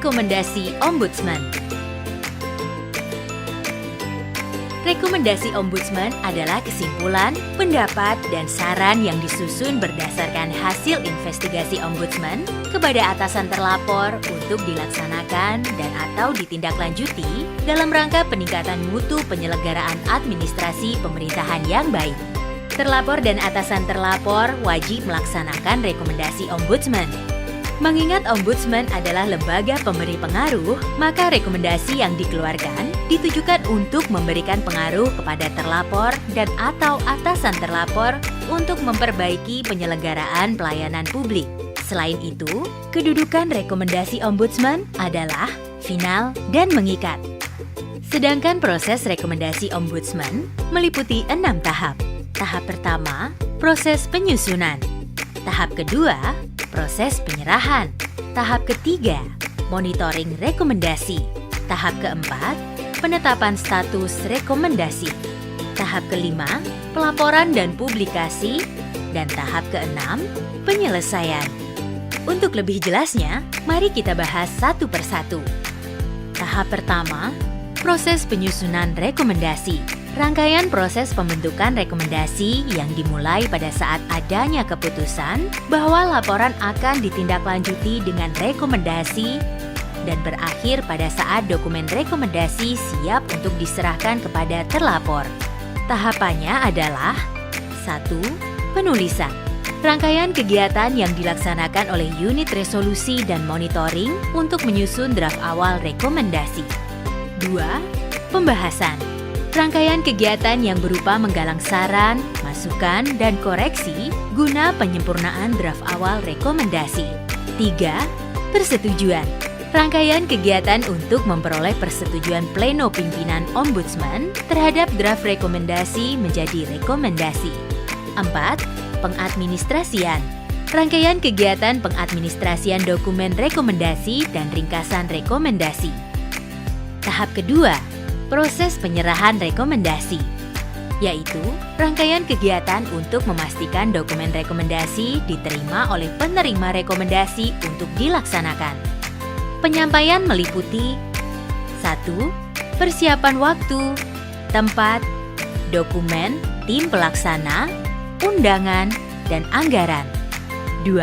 Rekomendasi Ombudsman. Rekomendasi Ombudsman adalah kesimpulan, pendapat, dan saran yang disusun berdasarkan hasil investigasi Ombudsman kepada atasan terlapor untuk dilaksanakan dan atau ditindaklanjuti dalam rangka peningkatan mutu penyelenggaraan administrasi pemerintahan yang baik. Terlapor dan atasan terlapor wajib melaksanakan rekomendasi Ombudsman. Mengingat Ombudsman adalah lembaga pemberi pengaruh, maka rekomendasi yang dikeluarkan ditujukan untuk memberikan pengaruh kepada terlapor dan atau atasan terlapor untuk memperbaiki penyelenggaraan pelayanan publik. Selain itu, kedudukan rekomendasi Ombudsman adalah final dan mengikat. Sedangkan proses rekomendasi Ombudsman meliputi 6 tahap. Tahap pertama, proses penyusunan. Tahap kedua, proses penyerahan. Tahap ketiga, monitoring rekomendasi. Tahap keempat, penetapan status rekomendasi. Tahap kelima, pelaporan dan publikasi. Dan tahap keenam, penyelesaian. Untuk lebih jelasnya, mari kita bahas satu persatu. Tahap pertama, proses penyusunan rekomendasi. Rangkaian proses pembentukan rekomendasi yang dimulai pada saat adanya keputusan bahwa laporan akan ditindaklanjuti dengan rekomendasi dan berakhir pada saat dokumen rekomendasi siap untuk diserahkan kepada terlapor. Tahapannya adalah 1. Penulisan. Rangkaian kegiatan yang dilaksanakan oleh unit resolusi dan monitoring untuk menyusun draft awal rekomendasi. 2. Pembahasan. Rangkaian kegiatan yang berupa menggalang saran, masukan, dan koreksi guna penyempurnaan draft awal rekomendasi. 3. Persetujuan. Rangkaian kegiatan untuk memperoleh persetujuan pleno pimpinan Ombudsman terhadap draft rekomendasi menjadi rekomendasi. 4. Pengadministrasian. Rangkaian kegiatan pengadministrasian dokumen rekomendasi dan ringkasan rekomendasi. Tahap kedua, proses penyerahan rekomendasi, yaitu rangkaian kegiatan untuk memastikan dokumen rekomendasi diterima oleh penerima rekomendasi untuk dilaksanakan. Penyampaian meliputi 1. Persiapan waktu, tempat, dokumen, tim pelaksana, undangan, dan anggaran. 2.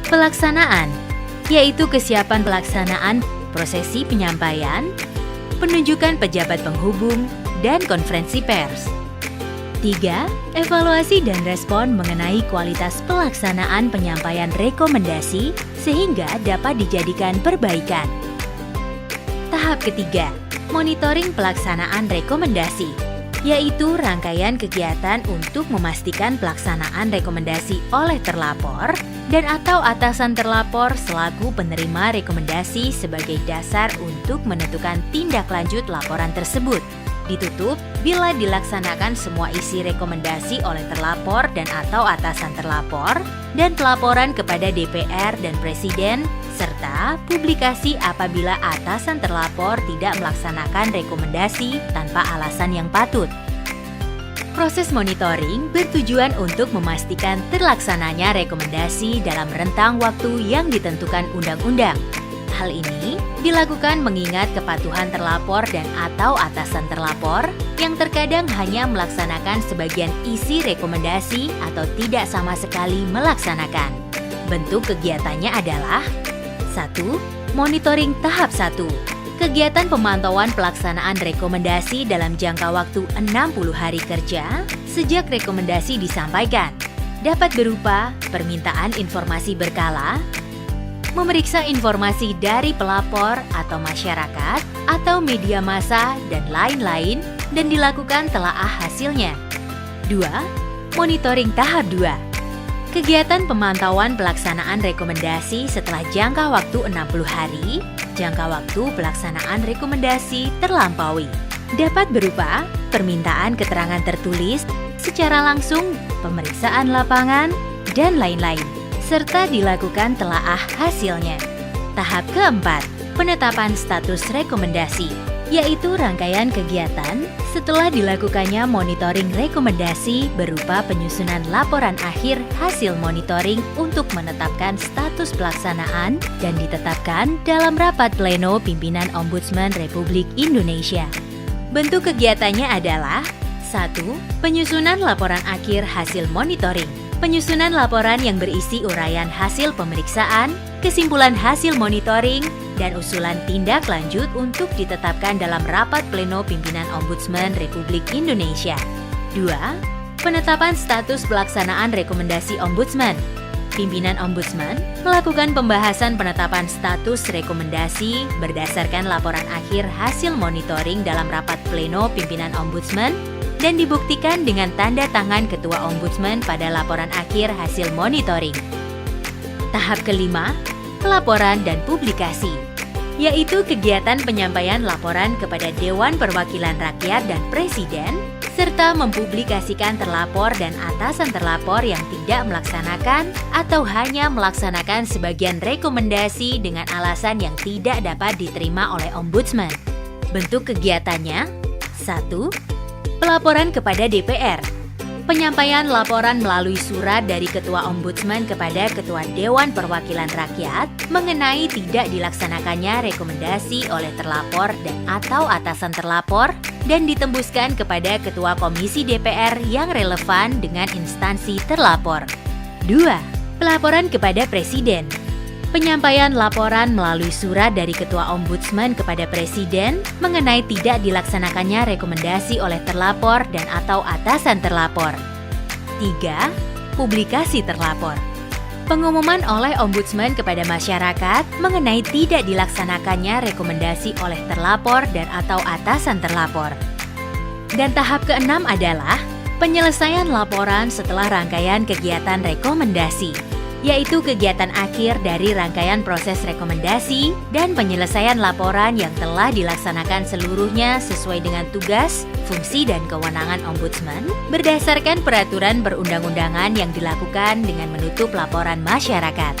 Pelaksanaan, yaitu kesiapan pelaksanaan prosesi penyampaian, penunjukan pejabat penghubung, dan konferensi pers. 3. Evaluasi dan respon mengenai kualitas pelaksanaan penyampaian rekomendasi sehingga dapat dijadikan perbaikan. Tahap ketiga, monitoring pelaksanaan rekomendasi, yaitu rangkaian kegiatan untuk memastikan pelaksanaan rekomendasi oleh terlapor dan atau atasan terlapor selaku penerima rekomendasi sebagai dasar untuk menentukan tindak lanjut laporan tersebut. Ditutup bila dilaksanakan semua isi rekomendasi oleh terlapor dan atau atasan terlapor dan pelaporan kepada DPR dan Presiden, serta publikasi apabila atasan terlapor tidak melaksanakan rekomendasi tanpa alasan yang patut. Proses monitoring bertujuan untuk memastikan terlaksananya rekomendasi dalam rentang waktu yang ditentukan undang-undang. Hal ini dilakukan mengingat kepatuhan terlapor dan atau atasan terlapor yang terkadang hanya melaksanakan sebagian isi rekomendasi atau tidak sama sekali melaksanakan. Bentuk kegiatannya adalah 1. Monitoring tahap 1. Kegiatan pemantauan pelaksanaan rekomendasi dalam jangka waktu 60 hari kerja sejak rekomendasi disampaikan. Dapat berupa permintaan informasi berkala, memeriksa informasi dari pelapor atau masyarakat atau media massa dan lain-lain dan dilakukan telaah hasilnya. 2. Monitoring tahap 2. Kegiatan pemantauan pelaksanaan rekomendasi setelah jangka waktu 60 hari, jangka waktu pelaksanaan rekomendasi terlampaui. Dapat berupa permintaan keterangan tertulis secara langsung, pemeriksaan lapangan, dan lain-lain, serta dilakukan telaah hasilnya. Tahap keempat, penetapan status rekomendasi. yaitu rangkaian kegiatan setelah dilakukannya monitoring rekomendasi berupa penyusunan laporan akhir hasil monitoring untuk menetapkan status pelaksanaan dan ditetapkan dalam rapat pleno pimpinan Ombudsman Republik Indonesia. Bentuk kegiatannya adalah 1. Penyusunan laporan akhir hasil monitoring. Penyusunan laporan yang berisi uraian hasil pemeriksaan, kesimpulan hasil monitoring, dan usulan tindak lanjut untuk ditetapkan dalam rapat pleno pimpinan Ombudsman Republik Indonesia. 2. Penetapan status pelaksanaan rekomendasi Ombudsman. Pimpinan Ombudsman melakukan pembahasan penetapan status rekomendasi berdasarkan laporan akhir hasil monitoring dalam rapat pleno pimpinan Ombudsman dan dibuktikan dengan tanda tangan Ketua Ombudsman pada laporan akhir hasil monitoring. Tahap kelima, pelaporan dan publikasi, yaitu kegiatan penyampaian laporan kepada Dewan Perwakilan Rakyat dan Presiden, serta mempublikasikan terlapor dan atasan terlapor yang tidak melaksanakan atau hanya melaksanakan sebagian rekomendasi dengan alasan yang tidak dapat diterima oleh Ombudsman. Bentuk kegiatannya: 1. Pelaporan kepada DPR. Penyampaian laporan melalui surat dari Ketua Ombudsman kepada Ketua Dewan Perwakilan Rakyat mengenai tidak dilaksanakannya rekomendasi oleh terlapor dan atau atasan terlapor dan ditembuskan kepada Ketua Komisi DPR yang relevan dengan instansi terlapor. 2. Pelaporan kepada Presiden. Penyampaian laporan melalui surat dari Ketua Ombudsman kepada Presiden mengenai tidak dilaksanakannya rekomendasi oleh terlapor dan atau atasan terlapor. 3. Publikasi terlapor. Pengumuman oleh Ombudsman kepada masyarakat mengenai tidak dilaksanakannya rekomendasi oleh terlapor dan atau atasan terlapor. Dan tahap keenam adalah penyelesaian laporan setelah rangkaian kegiatan rekomendasi, yaitu kegiatan akhir dari rangkaian proses rekomendasi dan penyelesaian laporan yang telah dilaksanakan seluruhnya sesuai dengan tugas, fungsi, dan kewenangan Ombudsman berdasarkan peraturan perundang-undangan yang dilakukan dengan menutup laporan masyarakat.